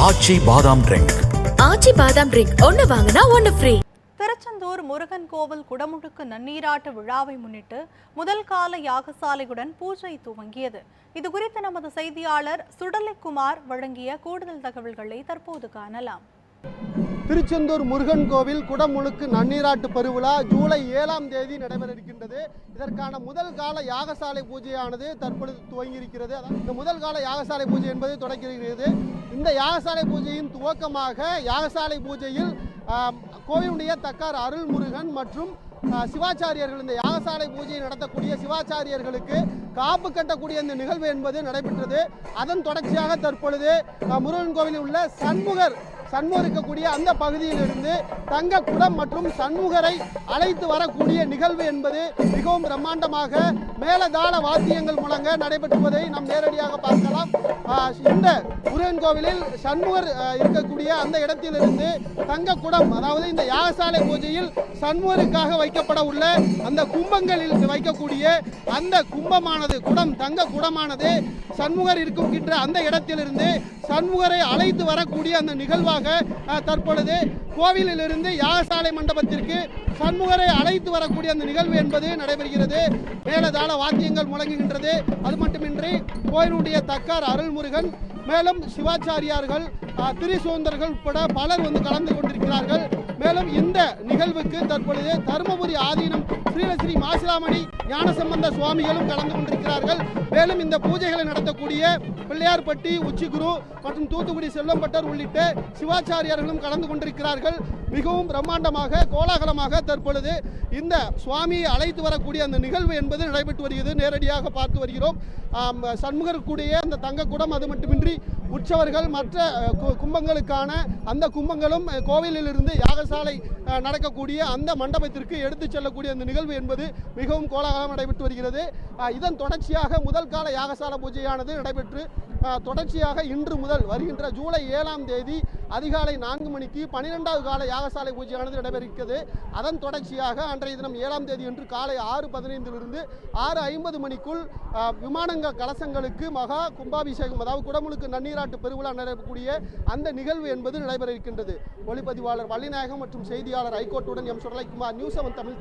ஆச்சி பாதாம் ட்ரிங்க். ஆச்சி பாதாம் ட்ரிங்க் ஒன்னு வாங்கினா ஒன்னு ஃப்ரீ. திருச்செந்தூர் முருகன் கோவில் குடமுழுக்கு நன்னீராட்டு விழாவை முன்னிட்டு முதல் கால யாகசாலையுடன் பூஜை துவங்கியது. இதுகுறித்து நமது செய்தியாளர் சுடலைக்குமார் வழங்கிய கூடுதல் தகவல்களை தற்போது காணலாம். திருச்செந்தூர் முருகன் கோவில் குடமுழுக்கு நன்னீராட்டு பெருவிழா ஜூலை 7ஆம் தேதி நடைபெற இருக்கின்றது. இதற்கான முதல் கால யாகசாலை பூஜையானது தற்பொழுது துவங்கியிருக்கிறது. இந்த முதல் கால யாகசாலை பூஜை என்பது தொடங்கியிருக்கிறது. இந்த யாகசாலை பூஜையின் துவக்கமாக யாகசாலை பூஜையில் கோவிலுடைய தக்கார் அருள்முருகன் மற்றும் சிவாச்சாரியர்கள், இந்த யாகசாலை பூஜையை நடத்தக்கூடிய சிவாச்சாரியர்களுக்கு காப்பு கட்டக்கூடிய இந்த நிகழ்வு என்பது நடைபெற்றது. அதன் தொடர்ச்சியாக தற்பொழுது முருகன் கோவிலில் உள்ள சண்முகர் இருக்கக்கூடிய அந்த பகுதியிலிருந்து தங்க குடம் மற்றும் சண்முகரை அழைத்து வரக்கூடிய நிகழ்வு என்பது மிகவும் பிரம்மாண்டமாக மேலதாள வாத்தியங்கள் முழங்க நடைபெற்றுவதை நாம் நேரடியாக பார்க்கலாம். இந்த முருகன் கோவிலில் சண்முகர் இருக்கக்கூடிய அந்த இடத்திலிருந்து தங்க குடம், அதாவது இந்த யாகசாலை பூஜையில் சண்முகருக்காக வைக்கப்பட உள்ள அந்த கும்பங்களில் வைக்கக்கூடிய அந்த கும்பமானது, குடம், தங்க குடமானது சண்முகர் இருக்கின்ற அந்த இடத்திலிருந்து சண்முகரை அழைத்து வரக்கூடிய அந்த நிகழ்வாக தற்பொழுது கோவிலிலிருந்து யாகசாலை மண்டபத்திற்கு சண்முகரை அழைத்து வரக்கூடிய அந்த நிகழ்வு என்பது நடைபெறுகிறது. மேலதாள வாத்தியங்கள் முழங்குகின்றது. அது மட்டுமின்றி கோயிலுடைய தக்கார் அருள்முருகன், மேலும் சிவாச்சாரியார்கள், திரிசூந்தர்கள் உட்பட பலர் கலந்து கொண்டிருக்கிறார்கள். மேலும் இந்த நிகழ்வுக்கு தற்பொழுது தருமபுரி ஆதீனம் ஸ்ரீ மாசிலாமணி ஞானசம்பந்த சுவாமிகளும் கலந்து கொண்டிருக்கிறார்கள். மேலும் இந்த பூஜைகளை நடத்தக்கூடிய பிள்ளையார்பட்டி உச்சிகுரு மற்றும் தூத்துக்குடி செல்வம்பட்டர் உள்ளிட்ட சிவாச்சாரியார்களும் கலந்து கொண்டிருக்கிறார்கள். மிகவும் பிரம்மாண்டமாக கோலாகலமாக தற்பொழுது இந்த சுவாமியை அழைத்து வரக்கூடிய அந்த நிகழ்வு என்பது நடைபெற்று வருகிறது. நேரடியாக பார்த்து வருகிறோம். சண்முகருக்குடைய அந்த தங்கக்குடம், அது மட்டுமின்றி உற்சவர்கள் மற்ற கும்பங்களுக்கான அந்த கும்பங்களும் கோவிலிலிருந்து யாகசாலை நடக்கக்கூடிய அந்த மண்டபத்திற்கு எடுத்து செல்லக்கூடிய அந்த நிகழ்வு என்பது மிகவும் கோலாகலம் நடைபெற்று வருகிறது. இதன் தொடர்ச்சியாக முதல் கால யாகசாலை பூஜையானது நடைபெற்று தொடர்ச்சியாக இன்று முதல் வருகின்ற ஜூலை 7ஆம் தேதி அதிகாலை 4 மணிக்கு 12வது கால யாகசாலை பூஜையானது நடைபெறுகிறது. அதன் தொடர்ச்சியாக அன்றைய தினம் 7ஆம் தேதி என்று காலை 6:15 6:50 மணிக்குள் விமானங்க கலசங்களுக்கு மகா கும்பாபிஷேகம், அதாவது குடமுழுக்கு நன்னீராட்டு பெருவிழா நடைபெறக்கூடிய அந்த நிகழ்வு என்பது நடைபெற இருக்கின்றது. ஒளிப்பதிவாளர் வள்ளிநாயகம் மற்றும் செய்தியாளர் ஐகோட்டுடன் எம் சுடலைக்குமார், நியூஸ் 7 தமிழ்.